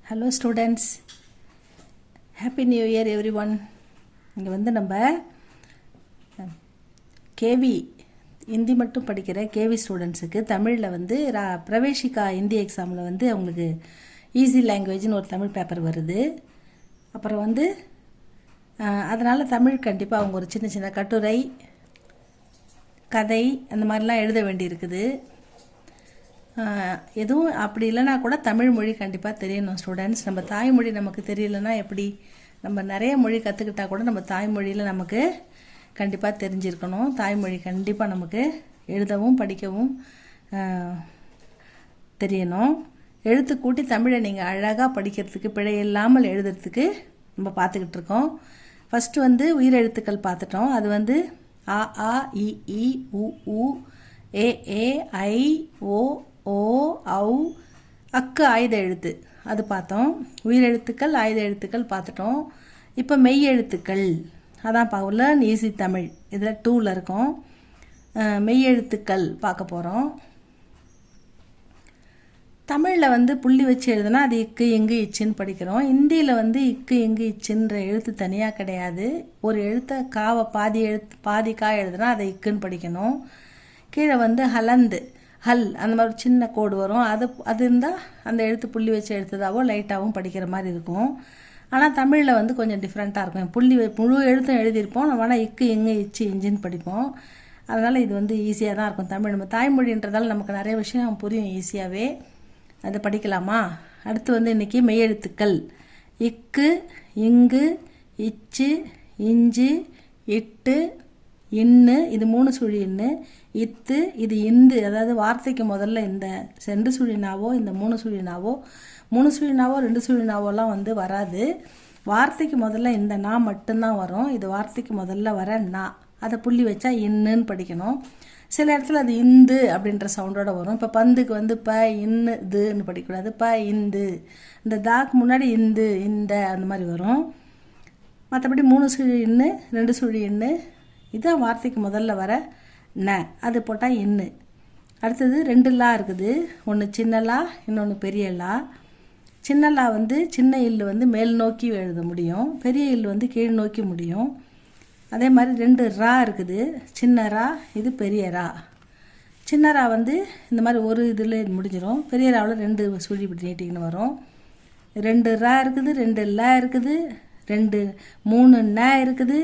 Hello students, happy new year every one. இங்கே நம்ம KV Hindi மட்டும் படிக்கிற கேவி ஸ்டூடெண்ட்ஸுக்கு தமிழில் பிரவேசிகா ஹிந்தி எக்ஸாமில் அவங்களுக்கு ஈஸி லாங்குவேஜ்னு ஒரு தமிழ் பேப்பர் வருது. அப்புறம் அதனால் தமிழ் கண்டிப்பாக அவங்க ஒரு சின்ன சின்ன கட்டுரை, கதை அந்த மாதிரிலாம் எழுத வேண்டியிருக்குது. எதுவும் அப்படி இல்லைனா கூட தமிழ் மொழி கண்டிப்பாக தெரியணும் ஸ்டூடெண்ட்ஸ். நம்ம தாய்மொழி நமக்கு தெரியலன்னா எப்படி? நம்ம நிறைய மொழி கற்றுக்கிட்டால் கூட நம்ம தாய்மொழியில் நமக்கு கண்டிப்பாக தெரிஞ்சிருக்கணும். தாய்மொழி கண்டிப்பாக நமக்கு எழுதவும் படிக்கவும் தெரியணும். எழுத்து கூட்டி தமிழை நீங்கள் அழகாக படிக்கிறதுக்கு, பிழை இல்லாமல் எழுதுறதுக்கு நம்ம பார்த்துக்கிட்டு இருக்கோம். ஃபஸ்ட்டு உயிரெழுத்துக்கள் பார்த்துட்டோம். அது அ ஆ இ ஈ உ ஊ ஏ ஏ ஐ ஓ ஓ ஔ அக்கு ஆயுத எழுத்து அது பார்த்தோம். உயிரெழுத்துக்கள், ஆயுத எழுத்துக்கள் பார்த்துட்டோம். இப்போ மெய் எழுத்துக்கள் அதான் லேர்ன் ஈஸி தமிழ் இதில் 2ல் இருக்கோம். மெய் எழுத்துக்கள் பார்க்க போகிறோம். தமிழில் புள்ளி வச்சு எழுதுனா அது இக்கு இங்கு இச்சுன்னு படிக்கிறோம். ஹிந்தியில் இக்கு இங்கு இச்சுன்ற எழுத்து தனியாக கிடையாது. ஒரு எழுத்தை காவை பாதி கா எழுதுனா அதை இக்குன்னு படிக்கணும். கீழே ஹலந்து ஹல் அந்த மாதிரி சின்ன கோடு வரும். அது இருந்தால் அந்த எழுத்து புள்ளி வச்சு எழுத்துதாவோ லைட்டாகவும் படிக்கிற மாதிரி இருக்கும். ஆனால் தமிழில் கொஞ்சம் டிஃப்ரெண்ட்டாக இருக்கும். முழு எழுத்தும் எழுதியிருப்போம், நம்ம ஆனால் இக்கு இங்கு இச்சு இஞ்சின்னு படிப்போம். அதனால் இது ஈஸியாக தான் இருக்கும். தமிழ் நம்ம தாய்மொழின்றதால நமக்கு நிறைய விஷயம் புரியும் ஈஸியாகவே. அதை படிக்கலாமா? அடுத்து இன்றைக்கி மெய்யெழுத்துக்கள். இக்கு, இங்கு, இச்சு, இஞ்சு, இட்டு, இன்னு, இது 3 சுழி இன்னு. இத்து, இது இந்து. அதாவது வார்த்தைக்கு முதல்ல இந்த 2 சுழினாவோ இந்த 3 சுழினாவோ 3 சுழினாவோ 2 சுழினாவோலாம் வராது. வார்த்தைக்கு முதல்ல இந்த நா மட்டும்தான் வரும். இது வார்த்தைக்கு முதல்ல வர நா, அதை புள்ளி வச்சா இன்னுன்னு படிக்கணும். சில இடத்துல அது இந்து அப்படின்ற சவுண்டோட வரும். இப்போ பந்துக்கு ப இன்னு இதுன்னு படிக்கக்கூடாது. ப இந்து, இந்த தாக்கு முன்னாடி இந்து இந்த அந்த மாதிரி வரும். மற்றபடி 3 சுழி இன்னு 2 சுழி இன்னு, இதுதான் வார்த்தைக்கு முதல்ல வர ந, அது போட்டால் இன்னு. அடுத்தது 2 லா இருக்குது. ஒன்று சின்ன லா, இன்னொன்று பெரிய லா. சின்ன லா சின்ன இல்லு மேல் நோக்கி எழுத முடியும், பெரிய இல்லு கீழ் நோக்கி முடியும். அதே மாதிரி 2 ரா இருக்குது. சின்ன ரா, இது பெரிய ரா. சின்ன ரா இந்த மாதிரி ஒரு இதில் முடிஞ்சிடும். பெரிய ராவில் 2 சுழி இப்படி நீட்டிங்கன்னு வரும். 2 ரா இருக்குது, 2 ல இருக்குது, 3 ந இருக்குது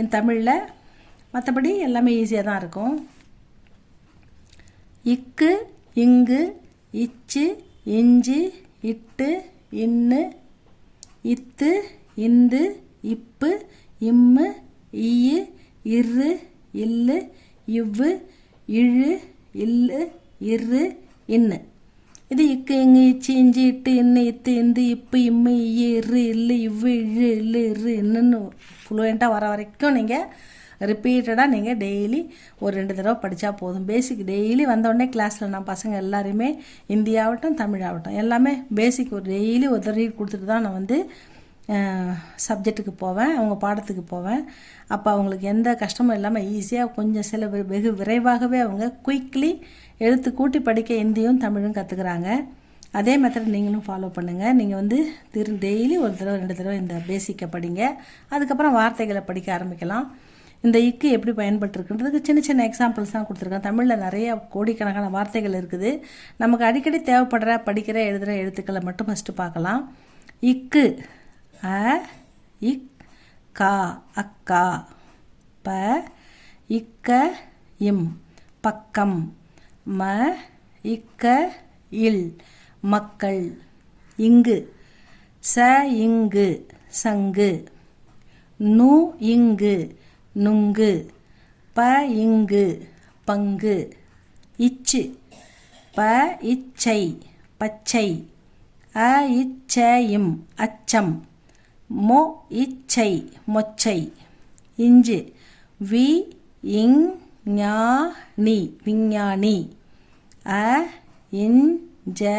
என் தமிழில். மற்றபடி எல்லாமே ஈஸியாக தான் இருக்கும். இக்கு, இங்கு, இச்சு, இஞ்சு, இட்டு, இன்னு, இத்து, இந்து, இப்பு, இம்மு, ஈயு, இரு, இல்லு, இவ்வு, இழு, இல்லு, இரு, இன்னு. இது இக்கு இங்கு இச்சு இஞ்சி இட்டு இன்னு இத்து இந்து இப்பு இம்மு ஈயு இரு இல்லு இவ்வு இழு இல்லு இரு இன்னுன்னு ஃப்ளூயண்ட்டாக வர வரைக்கும் நீங்கள் ரிப்பீட்டடாக நீங்கள் டெய்லி ஒரு 2 தடவை படித்தா போதும். பேசிக் டெய்லி வந்தோடனே கிளாஸில் நான் பசங்க எல்லாருமே இந்தியாகட்டும் தமிழாகட்டும் எல்லாமே பேசிக் ஒரு டெய்லி ஒரு தடவை கொடுத்துட்டு தான் நான் சப்ஜெக்ட்டுக்கு போவேன், அவங்க பாடத்துக்கு போவேன். அப்போ அவங்களுக்கு எந்த கஷ்டமும் இல்லாமல் ஈஸியாக கொஞ்சம் வெகு விரைவாகவே அவங்க குயிக்லி எழுத்து கூட்டி படிக்க ஹிந்தியும் தமிழும் கற்றுக்குறாங்க. அதே மெத்தட் நீங்களும் ஃபாலோ பண்ணுங்கள். நீங்கள் டெய்லி ஒரு தடவை 2 தடவை இந்த பேசிக்கை படிங்க. அதுக்கப்புறம் வார்த்தைகளை படிக்க ஆரம்பிக்கலாம். இந்த இக்கு எப்படி பயன்பட்டுருக்குன்றதுக்கு சின்ன சின்ன எக்ஸாம்பிள்ஸ் தான் கொடுத்துருக்கேன். தமிழில் நிறைய கோடிக்கணக்கான வார்த்தைகள் இருக்குது. நமக்கு அடிக்கடி தேவைப்படுற படிக்கிற எழுதுகிற எழுத்துக்களை மட்டும் ஃபஸ்ட்டு பார்க்கலாம். இக்கு அ இக் கா அக்கா. ப இக்க இம் பக்கம். ம இக்க இல் மக்கள். இங்கு ச இங்கு சங்கு. நு இங்கு நுங்கு. ப இங்கு பங்கு. இச்சு ப இச்சை பச்சை. அ இச்சையும் அச்சம். மொ இச்சை மொச்சை. இஞ்சு வி இங் ஞா நி விஞ்ஞானி. அ இன் ஜ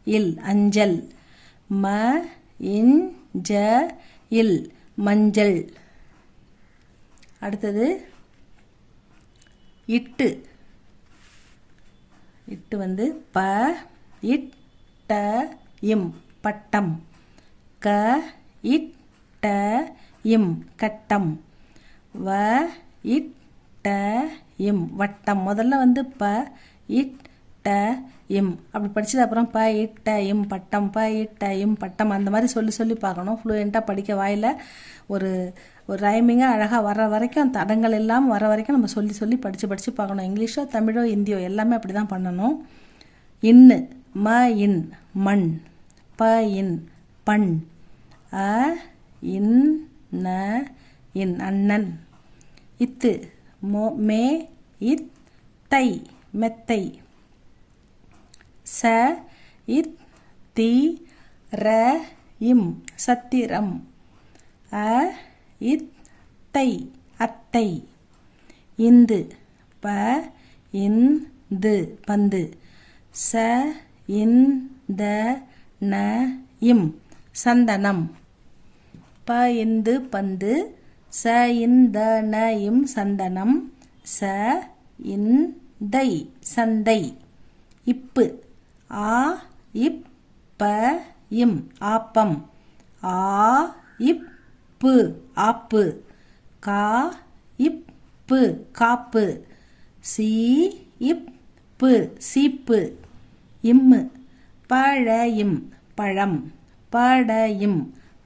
இல் அஞ்சல். ம இன் ஜ இல் மஞ்சள். அடுத்தது இட்டு. இட்டு ப இட்ட இம் பட்டம். க இட் ட இம் கட்டம். வ இட் ட இம் வட்டம். முதல்ல வந்து ப இட் ட இம் அப்படி படிச்சது. அப்புறம் ப இட் ட இம் பட்டம், ப இட் ட இம் பட்டம். அந்த மாதிரி சொல்லி சொல்லி பார்க்கணும். ஃப்ளூயண்ட்டாக படிக்க வாயில் ஒரு ஒரு ரைமிங்காக அழகாக வர வரைக்கும், அந்த தடங்கள் எல்லாம் வர வரைக்கும் நம்ம சொல்லி சொல்லி படித்து பார்க்கணும். இங்கிலீஷோ தமிழோ இந்தியோ எல்லாமே அப்படி தான் பண்ணணும். இன்னு ம இன் மண், ப இன் பண், அ இன் ந இன் அண்ணன். இத்து மே இத் தை மெத்தை. ச இத் தி ர இம் சத்திரம். அ இத் தை அத்தை. இந்து ப இந்து பந்து. ச இந்த ந இம் சந்தனம். ப இந்து பந்து, ச இந்த ந இம் சந்தனம். ச இந்தை சந்தை. இப்பு ஆ இப் ப இம் ஆப்பம். ஆ இப்பு ஆப்பு. கா இப்பு காப்பு. சி இப்பு சீப்பு. இம்மு பழையும் பழம், படையும்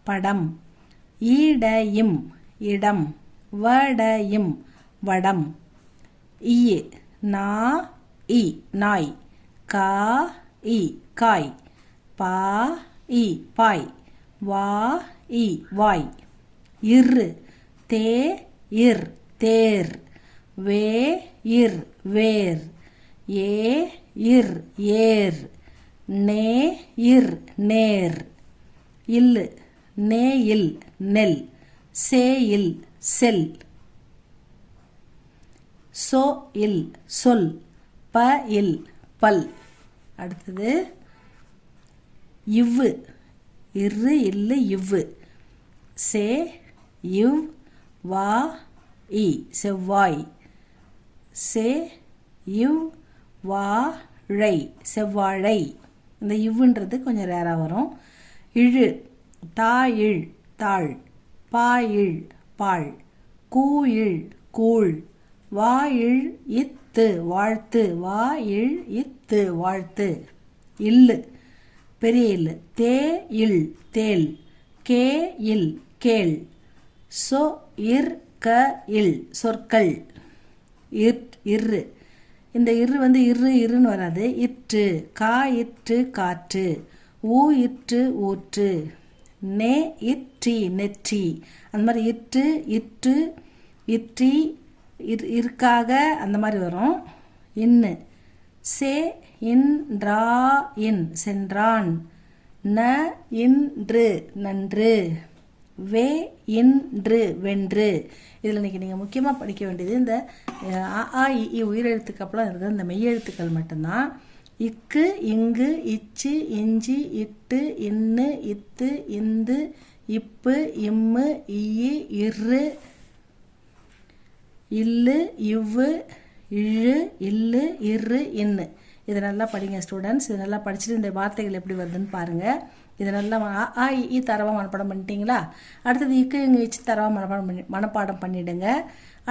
படம். ஈடையும் இடம், வடையும் வடம். இ நா இ நாய். கா இ காய். பா இ பாய். வா இ வாய். இரு தே இர் தேர். வே இர் வேர். ஏ இர் ஏர். நே இர் நேர். இல்லு நே இல் நெல். சே இல் செல். சோ இல் சொல். ப இல் பல். அடுத்தது இவ்வு இரு இல்லு இவ்வு. சே இவ் வா இ செவ்வாய். சே இவ் வாழை செவ்வாழை. இந்த இவ்வுன்றது கொஞ்சம் ரேராக வரும். இழு தாழ் தாழ். பாழ் பாழ். கூழ் கூழ். வாழ் இத்து வாழ்த்து. வாழ் இத்து வாழ்த்து. இல்லு பெரிய இல்லு. தே இல் தேல். கே இல் கேள். சொ இர் க இல் சொற்கள். இரு இந்த இரு வந்து இரு இருன்னு வராது. இற்று கா இற்று காற்று. ஊ இற்று ஊற்று. நே இற்றி நெற்றி. அந்த மாதிரி இற்று இற்று இற்றி இருக்காக அந்த மாதிரி வரும். இன்னு சே இன்றா இன் சென்றான். ந இன்று நன்று. வே இன்று வென்று. இதில் இன்றைக்கி நீங்கள் முக்கியமாக படிக்க வேண்டியது இந்த அ ஆ இ உயிரெழுத்துக்கு அப்புறம் இருக்கிற இந்த மெய்யெழுத்துக்கள் மட்டும்தான். இக்கு இங்கு இச்சு இஞ்சி இட்டு இன்னு இத்து இந்து இப்பு இம்மு இயி இரு இல்லு இவ்வு இழு இல்லு இரு இன்னு. இதை நல்லா படிங்க ஸ்டூடெண்ட்ஸ். இது நல்லா படிச்சுட்டு இந்த வார்த்தைகள் எப்படி வருதுன்னு பாருங்கள். இதை நல்லா ஆ இ தரவாக மனப்பாடம் பண்ணிட்டீங்களா? அடுத்தது இக்கு இங்கு இச்சு தரவாக மனப்பாடம் பண்ணிவிடுங்க.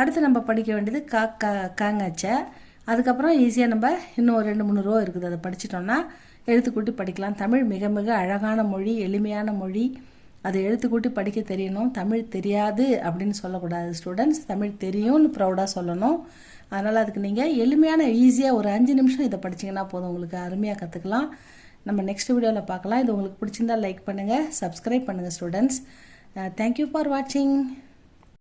அடுத்து நம்ம படிக்க வேண்டியது காங்கச்ச. அதுக்கப்புறம் ஈஸியாக நம்ம இன்னும் ஒரு 2-3 ரோ இருக்குது, அதை படிச்சிட்டோம்னா எழுத்துக்கூட்டி படிக்கலாம். தமிழ் மிக மிக அழகான மொழி, எளிமையான மொழி. அதை எழுத்துக்கூட்டி படிக்க தெரியணும். தமிழ் தெரியாது அப்படின்னு சொல்லக்கூடாது ஸ்டூடெண்ட்ஸ். தமிழ் தெரியும்னு ப்ரௌடாக சொல்லணும். அதனால் அதுக்கு நீங்கள் எளிமையான ஈஸியாக ஒரு 5 நிமிஷம் இதை படிச்சிங்கன்னா போதும், உங்களுக்கு அருமையாக கற்றுக்கலாம். நம்ம நெக்ஸ்ட் வீடியோவில் பார்க்கலாம். இது உங்களுக்கு பிடிச்சிருந்தால் லைக் பண்ணுங்கள், சப்ஸ்கிரைப் பண்ணுங்கள் ஸ்டூடெண்ட்ஸ். தேங்க்யூ ஃபார் வாட்சிங்.